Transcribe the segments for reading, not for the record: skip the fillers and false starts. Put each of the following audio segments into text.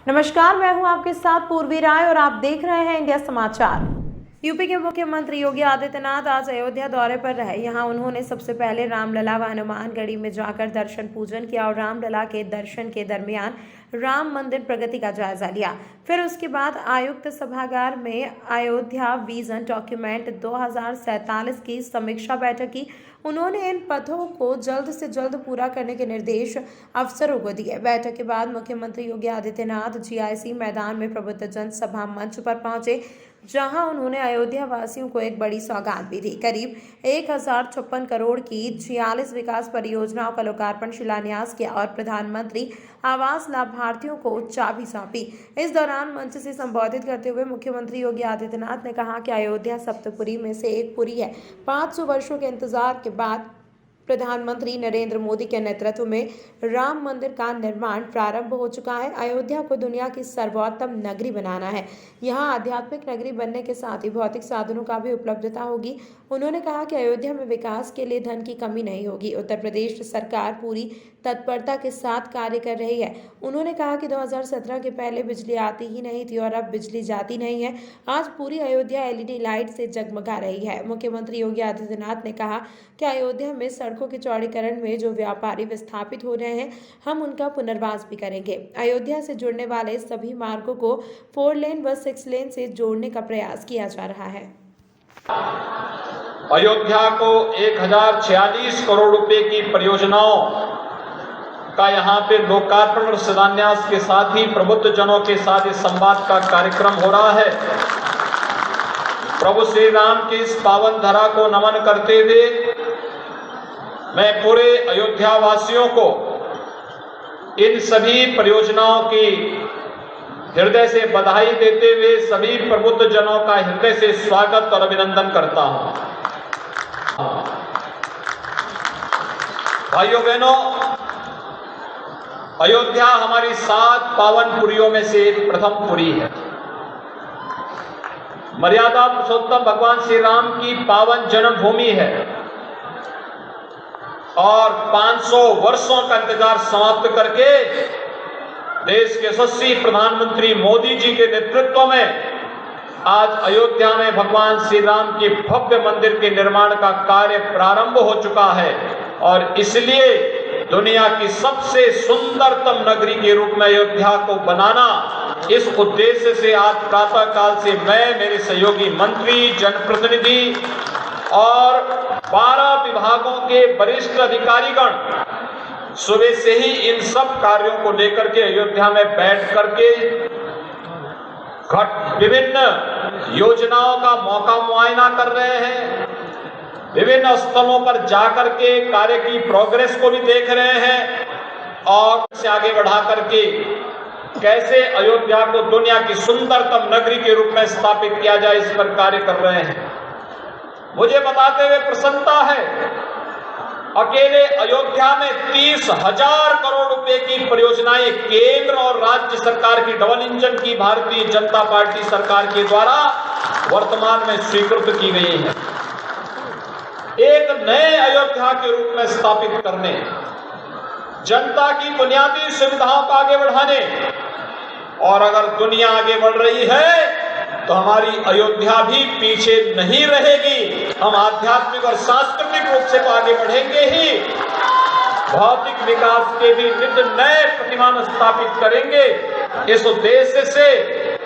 नमस्कार, मैं हूं आपके साथ पूर्वी राय और आप देख रहे हैं इंडिया समाचार। यूपी के मुख्यमंत्री योगी आदित्यनाथ आज अयोध्या दौरे पर रहे। यहां उन्होंने सबसे पहले रामलला व हनुमानगढ़ी में जाकर दर्शन पूजन किया और रामलला के दर्शन के दरमियान राम मंदिर प्रगति का जायजा लिया। फिर उसके बाद आयुक्त सभागार में अयोध्या विजन डॉक्यूमेंट 2047 की समीक्षा बैठक की। उन्होंने इन पथों को जल्द से जल्द पूरा करने के निर्देश अफसरों को दिए। बैठक के बाद मुख्यमंत्री योगी आदित्यनाथ GIC मैदान में प्रबुद्ध जन सभा मंच पर पहुंचे, जहां उन्होंने अयोध्या वासियों को एक बड़ी सौगात भी दी। करीब 1056 करोड़ की 46 विकास परियोजनाओं का लोकार्पण शिलान्यास किया और प्रधानमंत्री आवास लाभार्थियों को चाबी सौंपी। इस दौरान मंच से संबोधित करते हुए मुख्यमंत्री योगी आदित्यनाथ ने कहा कि अयोध्या सप्तपुरी में से एक पुरी है। 500 वर्षों के इंतजार के बाद प्रधानमंत्री नरेंद्र मोदी के नेतृत्व में राम मंदिर का निर्माण प्रारंभ हो चुका है। अयोध्या को दुनिया की सर्वोत्तम नगरी बनाना है। यहाँ आध्यात्मिक नगरी बनने के साथ ही भौतिक साधनों का भी उपलब्धता होगी। उन्होंने कहा कि अयोध्या में विकास के लिए धन की कमी नहीं होगी। उत्तर प्रदेश सरकार पूरी तत्परता के साथ कार्य कर रही है। उन्होंने कहा कि 2017 के पहले बिजली आती ही नहीं थी और अब बिजली जाती नहीं है। आज पूरी अयोध्या LED लाइट से जगमगा रही है। मुख्यमंत्री योगी आदित्यनाथ ने कहा कि अयोध्या में सड़कों के चौड़ीकरण में जो व्यापारी विस्थापित हो रहे हैं, हम उनका पुनर्वास भी करेंगे। अयोध्या से जुड़ने वाले सभी मार्गों को 4 लेन व 6 लेन से जोड़ने का प्रयास किया जा रहा है। अयोध्या को 1046 करोड़ रुपए की परियोजनाओं का यहाँ पे लोकार्पण और शिलान्यास के साथ ही प्रबुद्ध जनों के साथ इस संवाद का कार्यक्रम हो रहा है। प्रभु श्री राम की इस पावन धरा को नमन करते हुए मैं पूरे अयोध्या वासियों को इन सभी परियोजनाओं की हृदय से बधाई देते हुए सभी प्रबुद्ध जनों का हृदय से स्वागत और अभिनंदन करता हूं। भाइयों बहनों, अयोध्या हमारी 7 पावन पुरियों में से प्रथम पुरी है। मर्यादा पुरुषोत्तम भगवान श्री राम की पावन जन्मभूमि है और 500 वर्षों का इंतजार समाप्त करके देश के यशस्वी प्रधानमंत्री मोदी जी के नेतृत्व में आज अयोध्या में भगवान श्री राम के भव्य मंदिर के निर्माण का कार्य प्रारंभ हो चुका है और इसलिए दुनिया की सबसे सुंदरतम नगरी के रूप में अयोध्या को बनाना, इस उद्देश्य से आज प्रातः काल से मैं, मेरे सहयोगी मंत्री, जनप्रतिनिधि और 12 विभागों के वरिष्ठ अधिकारीगण सुबह से ही इन सब कार्यों को लेकर के अयोध्या में बैठ करके विभिन्न योजनाओं का मौका मुआयना कर रहे हैं। विभिन्न स्थलों पर जाकर के कार्य की प्रोग्रेस को भी देख रहे हैं और से आगे बढ़ा करके कैसे अयोध्या को दुनिया की सुंदरतम नगरी के रूप में स्थापित किया जाए, इस पर कार्य कर रहे हैं। मुझे बताते हुए प्रसन्नता है, अकेले अयोध्या में 30,000 करोड़ रुपए की परियोजनाएं केंद्र और राज्य सरकार की डबल इंजन की भारतीय जनता पार्टी सरकार के द्वारा वर्तमान में स्वीकृत की गई है। एक नए अयोध्या के रूप में स्थापित करने, जनता की बुनियादी सुविधाओं को आगे बढ़ाने, और अगर दुनिया आगे बढ़ रही है तो हमारी अयोध्या भी पीछे नहीं रहेगी। हम आध्यात्मिक और सांस्कृतिक रूप से तो आगे बढ़ेंगे ही, भौतिक विकास के भी नित्य नए प्रतिमान स्थापित करेंगे। इस उद्देश्य से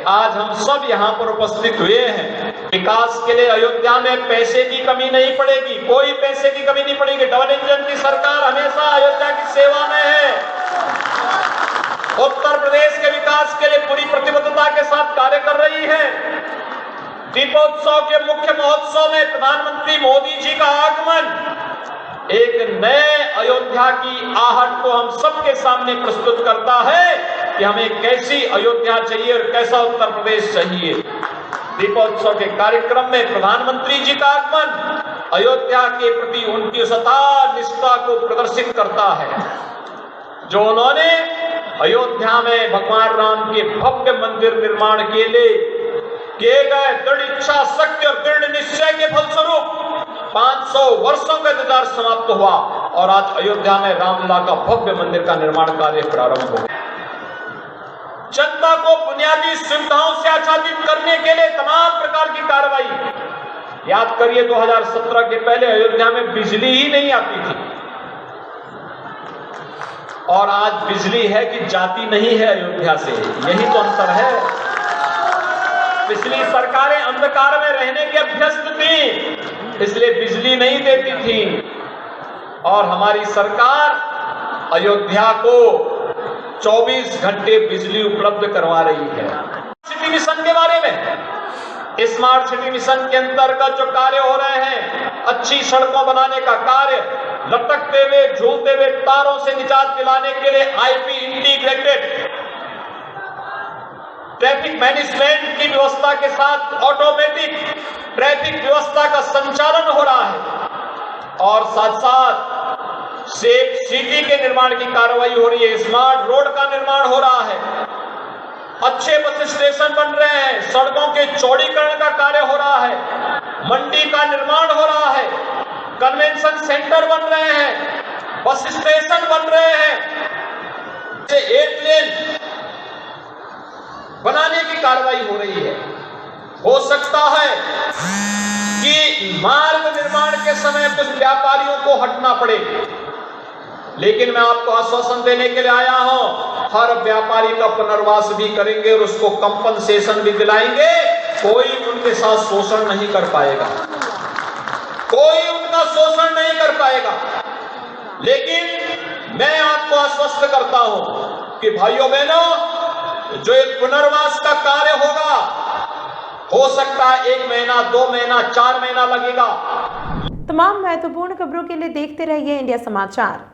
आज हम सब यहाँ पर उपस्थित हुए हैं। विकास के लिए अयोध्या में पैसे की कमी नहीं पड़ेगी, कोई पैसे की कमी नहीं पड़ेगी। डबल इंजन की सरकार हमेशा अयोध्या की सेवा में है। उत्तर प्रदेश के विकास के लिए पूरी प्रतिबद्धता के साथ कार्य कर रही है। दीपोत्सव के मुख्य महोत्सव में प्रधानमंत्री मोदी जी का आगमन एक नए अयोध्या की आहट को हम सबके सामने प्रस्तुत करता है कि हमें कैसी अयोध्या चाहिए और कैसा उत्तर प्रदेश चाहिए। दीपोत्सव के कार्यक्रम में प्रधानमंत्री जी का आगमन अयोध्या के प्रति उनकी सत्ता निष्ठा को प्रदर्शित करता है, जो उन्होंने अयोध्या में भगवान राम के भव्य मंदिर निर्माण के लिए किए गए दृढ़ इच्छा शक्ति और दृढ़ निश्चय के फलस्वरूप 500 वर्षों का इंतजार समाप्त हुआ और आज अयोध्या में रामलला का भव्य मंदिर का निर्माण कार्य प्रारंभ हो गया। जनता को बुनियादी सुविधाओं से आच्छादित करने के लिए तमाम प्रकार की कार्रवाई। याद करिए 2017 के पहले अयोध्या में बिजली ही नहीं आती थी, और आज बिजली है कि जाती नहीं है अयोध्या से। यही तो अंतर है। पिछली सरकारें अंधकार में रहने की अभ्यस्त थी, इसलिए बिजली नहीं देती थी, और हमारी सरकार अयोध्या को 24 घंटे बिजली उपलब्ध करवा रही है। सिटी मिशन के बारे में, स्मार्ट सिटी मिशन के अंतर्गत जो कार्य हो रहे हैं, अच्छी सड़कों बनाने का कार्य, लटकते हुए झूलते हुए तारों से निजात दिलाने के लिए आईपी इंटीग्रेटेड ट्रैफिक मैनेजमेंट की व्यवस्था के साथ ऑटोमेटिक ट्रैफिक व्यवस्था का संचालन हो रहा है, और साथ साथ सेफ सिटी के निर्माण की कार्रवाई हो रही है। स्मार्ट रोड का निर्माण हो रहा है, अच्छे बस स्टेशन बन रहे हैं, सड़कों के चौड़ीकरण का कार्य हो रहा है, मंडी का निर्माण हो रहा है, कन्वेंशन सेंटर बन रहे हैं, बस स्टेशन बन रहे हैं, एयरप्लेन बनाने की कार्रवाई हो रही है। हो सकता है कि मार्ग निर्माण के समय कुछ व्यापारियों को हटना पड़े, लेकिन मैं आपको आश्वासन देने के लिए आया हूं, हर व्यापारी का पुनर्वास भी करेंगे और उसको कंपनसेशन भी दिलाएंगे। कोई उनके साथ शोषण नहीं कर पाएगा, कोई उनका शोषण नहीं कर पाएगा। लेकिन मैं आपको आश्वस्त करता हूं कि भाइयों बहनों, जो एक पुनर्वास का कार्य होगा, हो सकता है 1 महीना, 2 महीना, 4 महीना लगेगा। तमाम महत्वपूर्ण खबरों के लिए देखते रहिए इंडिया समाचार।